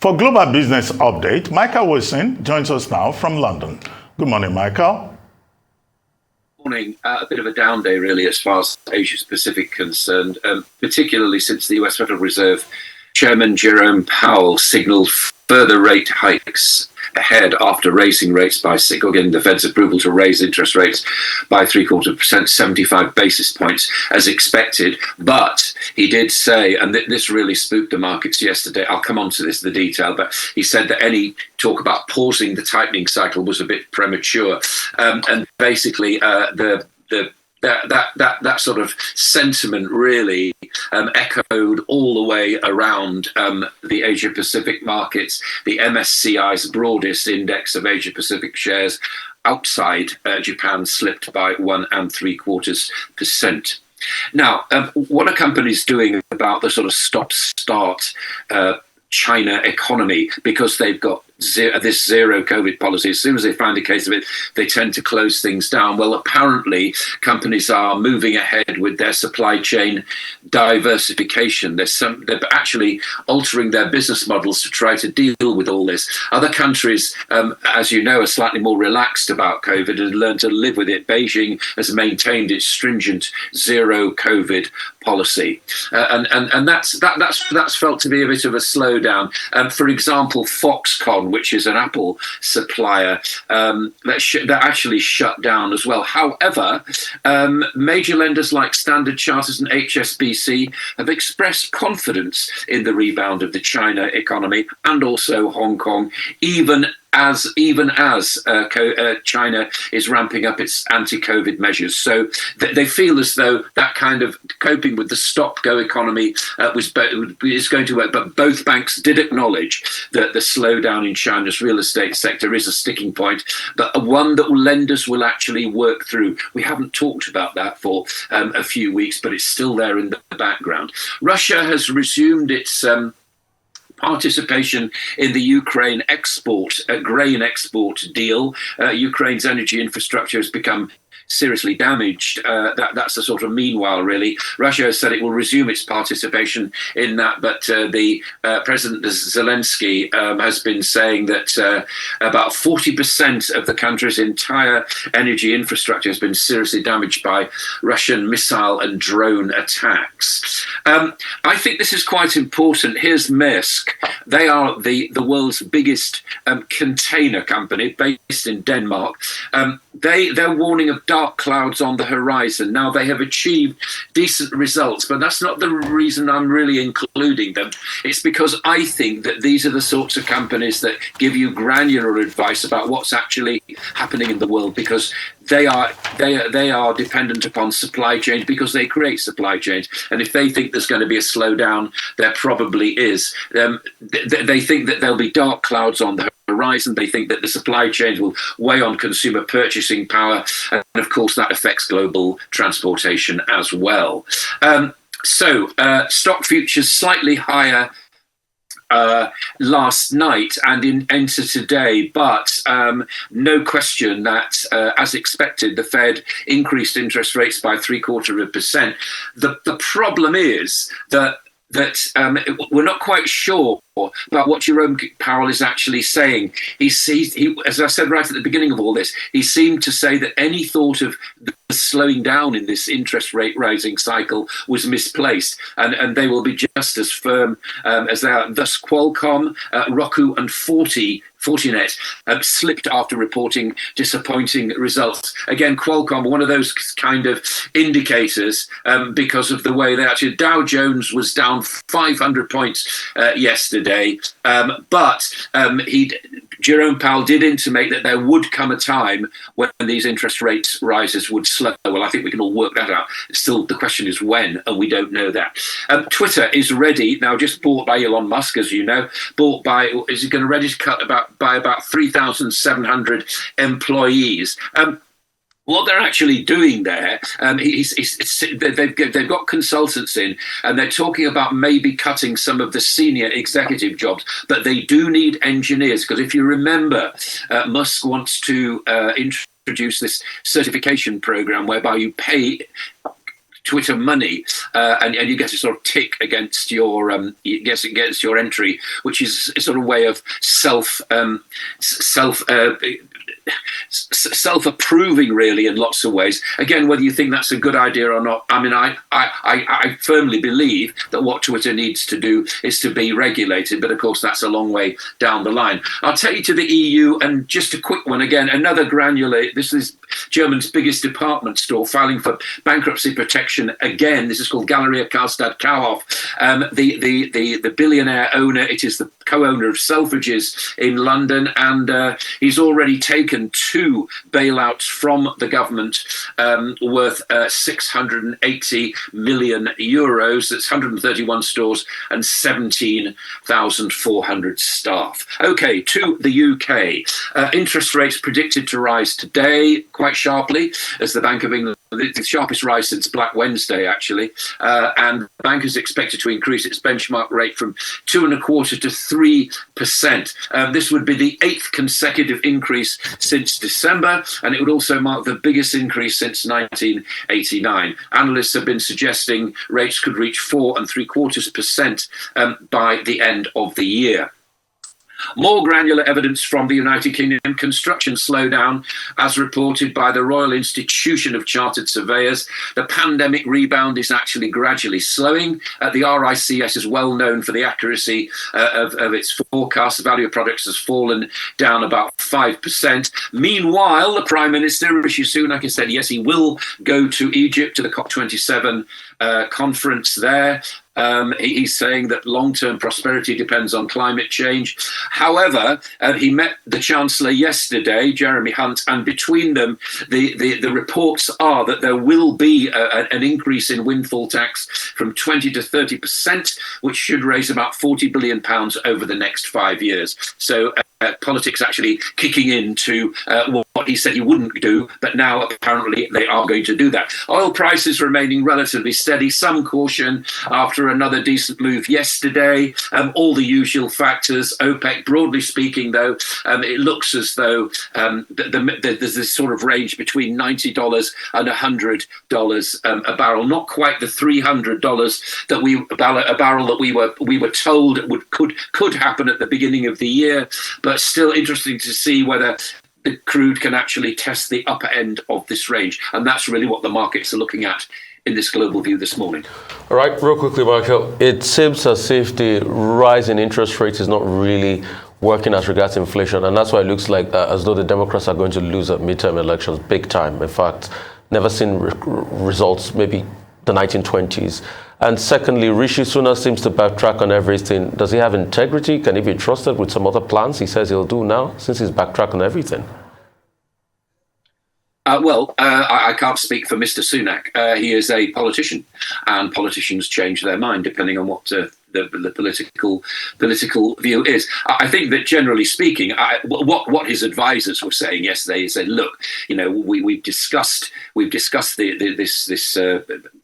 For Global Business Update, Michael Wilson joins us now from London. Good morning, Michael. Morning. A bit of a down day, really, as far as Asia Pacific concerned, particularly since the US Federal Reserve Chairman Jerome Powell signaled further rate hikes ahead after raising rates by getting the Fed's approval to raise interest rates by 0.75%, 75 basis points as expected. But he did say, and this really spooked the markets yesterday, I'll come on to this, the detail, but he said that any talk about pausing the tightening cycle was a bit premature. And basically that sort of sentiment really echoed all the way around the Asia Pacific markets. The MSCI's broadest index of Asia Pacific shares outside Japan slipped by 1.75%. Now, what are companies doing about the sort of stop-start China economy, because they've got this zero COVID policy? As soon as they find a case of it, they tend to close things down. Well, apparently, companies are moving ahead with their supply chain diversification. They're actually altering their business models to try to deal with all this. Other countries, as you know, are slightly more relaxed about COVID and learned to live with it. Beijing has maintained its stringent zero COVID policy, and that's felt to be a bit of a slowdown. For example, Foxconn, which is an Apple supplier, that actually shut down as well. However, major lenders like Standard Chartered and HSBC have expressed confidence in the rebound of the China economy and also Hong Kong, even as China is ramping up its anti-COVID measures. So they feel as though that kind of coping with the stop-go economy is going to work. But both banks did acknowledge that the slowdown in China's real estate sector is a sticking point, but one that lenders will actually work through. We haven't talked about that for a few weeks, but it's still there in the background. Russia has resumed its participation in the Ukraine grain export deal. Ukraine's energy infrastructure has become seriously damaged. That's the sort of meanwhile, really. Russia has said it will resume its participation in that, but the President Zelensky has been saying that about 40% of the country's entire energy infrastructure has been seriously damaged by Russian missile and drone attacks. I think this is quite important. Here's Maersk. They are the world's biggest container company based in Denmark. They're warning of dark clouds on the horizon. Now, they have achieved decent results, but that's not the reason I'm really including them. It's because I think that these are the sorts of companies that give you granular advice about what's actually happening in the world, because they are dependent upon supply chains, because they create supply chains. And if they think there's going to be a slowdown, there probably is. They think that there'll be dark clouds on the horizon. They think that the supply chains will weigh on consumer purchasing power. And of course, that affects global transportation as well. So stock futures slightly higher last night and into today, but no question that, as expected, the Fed increased interest rates by 0.75%. The problem is that we're not quite sure about what Jerome Powell is actually saying. He, as I said right at the beginning of all this, he seemed to say that any thought of the slowing down in this interest rate rising cycle was misplaced, and they will be just as firm as they are. Thus, Qualcomm, Roku, and Fortinet slipped after reporting disappointing results. Again, Qualcomm, one of those kind of indicators, because of the way they actually, Dow Jones was down 500 points yesterday, but Jerome Powell did intimate that there would come a time when these interest rate rises would slow. Well, I think we can all work that out. Still, the question is when, and we don't know that. Twitter is ready now, just bought by Elon Musk, as you know. Is it going to ready to cut by about 3,700 employees? What they're actually doing there, they've got consultants in, and they're talking about maybe cutting some of the senior executive jobs, but they do need engineers, because if you remember, Musk wants to introduce this certification program whereby you pay Twitter money, and you get a sort of tick against your against your entry, which is a sort of way of self-approving, really, in lots of ways. Again, whether you think that's a good idea or not, I mean, I firmly believe that what Twitter needs to do is to be regulated, but of course that's a long way down the line. I'll take you to the EU, and just a quick one again, another granular. This is Germany's biggest department store filing for bankruptcy protection again. This is called Galeria Karstadt Kaufhof. The billionaire owner, it is the co-owner of Selfridges in London, and he's already taken 2 bailouts from the government worth 680 million euros. That's 131 stores and 17,400 staff. Okay, to the UK. Interest rates predicted to rise today quite sharply as the Bank of England, the sharpest rise since Black Wednesday, actually. And the bank is expected to increase its benchmark rate from 2.25% to 3%. This would be the 8th consecutive increase since December, and it would also mark the biggest increase since 1989. Analysts have been suggesting rates could reach 4.75% by the end of the year. More granular evidence from the United Kingdom. Construction slowdown, as reported by the Royal Institution of Chartered Surveyors. The pandemic rebound is actually gradually slowing. The RICS is well known for the accuracy of its forecast. The value of products has fallen down about 5%. Meanwhile, the Prime Minister, Rishi Sunak, has said, yes, he will go to Egypt, to the COP27 conference there. He's saying that long-term prosperity depends on climate change. However, he met the Chancellor yesterday, Jeremy Hunt, and between them, the reports are that there will be an increase in windfall tax from 20 to 30%, which should raise about £40 billion over the next 5 years. So politics actually kicking into what he said he wouldn't do, but now apparently they are going to do that. Oil prices remaining relatively steady, some caution after another decent move yesterday. All the usual factors. OPEC, broadly speaking, though, it looks as though there's this sort of range between $90 and $100 a barrel. Not quite the $300 that a barrel that we were told could happen at the beginning of the year, but still interesting to see whether the crude can actually test the upper end of this range, and that's really what the markets are looking at in this global view this morning. All right, real quickly, Michael, it seems as if the rise in interest rates is not really working as regards inflation, and that's why it looks like as though the Democrats are going to lose at midterm elections big time. In fact, never seen results, maybe the 1920s. And secondly, Rishi Sunak seems to backtrack on everything. Does he have integrity? Can he be trusted with some other plans he says he'll do now, since he's backtracked on everything? I can't speak for Mr. Sunak. He is a politician, and politicians change their mind depending on what the political view is. I think that generally speaking, what his advisors were saying yesterday, he said, look, we've discussed this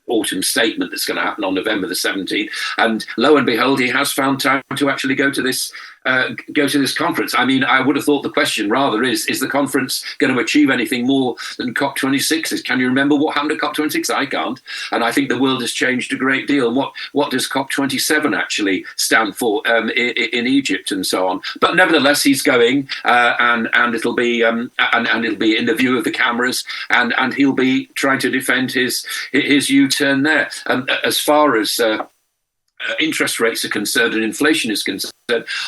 autumn statement that's going to happen on November the 17th, and lo and behold, he has found time to actually go to this conference. I mean, I would have thought the question rather is the conference going to achieve anything more than COP26? Can you remember what happened at COP26? I can't. And I think the world has changed a great deal. And what does COP27 actually stand for in Egypt and so on? But nevertheless, he's going, and it'll be and it'll be in the view of the cameras, and he'll be trying to defend his U-turn there. As far as interest rates are concerned and inflation is concerned,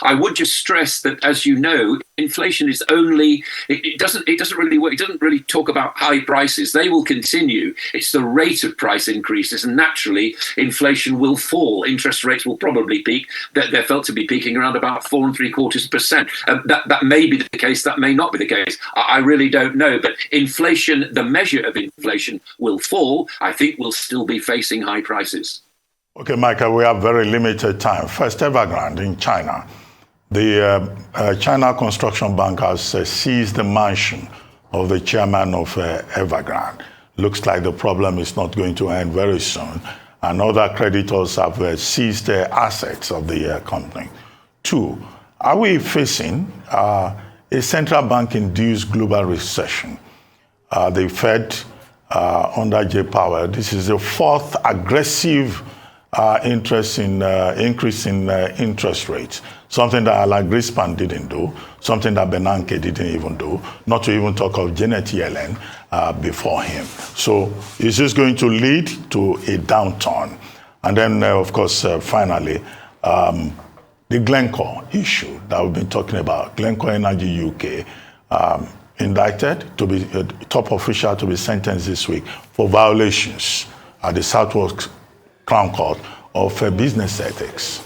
I would just stress that, as you know, inflation is only, it doesn't really work. It doesn't really talk about high prices. They will continue. It's the rate of price increases, and naturally inflation will fall. Interest rates will probably peak. They're felt to be peaking around about 4.75%. That may be the case. That may not be the case. I really don't know. But inflation, the measure of inflation, will fall. I think we'll still be facing high prices. Okay, Michael, we have very limited time. First, Evergrande in China. The China Construction Bank has seized the mansion of the chairman of Evergrande. Looks like the problem is not going to end very soon. And other creditors have seized the assets of the company. 2, are we facing a central bank-induced global recession? The Fed under Jay Powell. This is the fourth aggressive increase in interest rates, something that Alan Greenspan didn't do, something that Bernanke didn't even do, not to even talk of Janet Yellen before him. So is this going to lead to a downturn? And then, of course, finally, the Glencore issue that we've been talking about, Glencore Energy UK, indicted to be a top official to be sentenced this week for violations at the Southwark Crown Court of business ethics.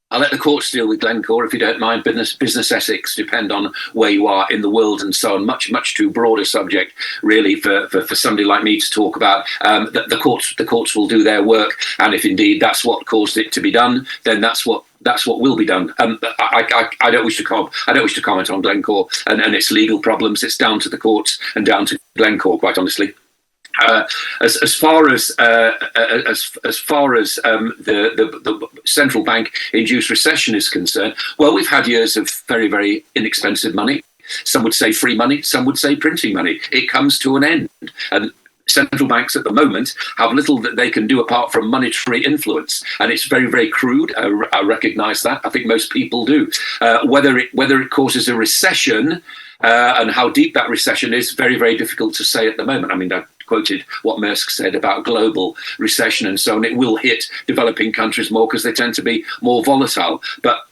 I'll let the courts deal with Glencore, if you don't mind. Business ethics depend on where you are in the world and so on. Much too broad a subject, really, for somebody like me to talk about. The courts will do their work, and if indeed that's what caused it to be done, then that's what will be done. I don't wish to comment on Glencore and its legal problems. It's down to the courts and down to Glencore, quite honestly. As far as the central bank induced recession is concerned, well, we've had years of very, very inexpensive money. Some would say free money, some would say printing money. It comes to an end, and central banks at the moment have little that they can do apart from monetary influence, and it's very, very crude. I recognise that. I think most people do. Whether it causes a recession and how deep that recession is, very, very difficult to say at the moment. I mean, I quoted what Maersk said about global recession and so on. It will hit developing countries more because they tend to be more volatile. But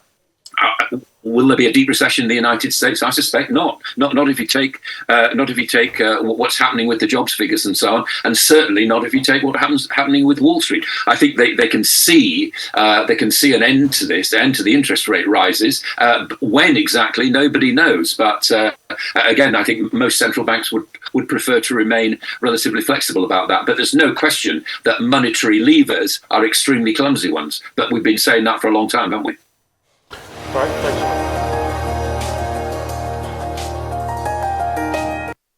will there be a deep recession in the United States? I suspect not. Not if you take what's happening with the jobs figures and so on, and certainly not if you take what happening with Wall Street. I think they can see an end to this, the end to the interest rate rises. When exactly, nobody knows. But again, I think most central banks would prefer to remain relatively flexible about that. But there's no question that monetary levers are extremely clumsy ones. But we've been saying that for a long time, haven't we? All right, thanks.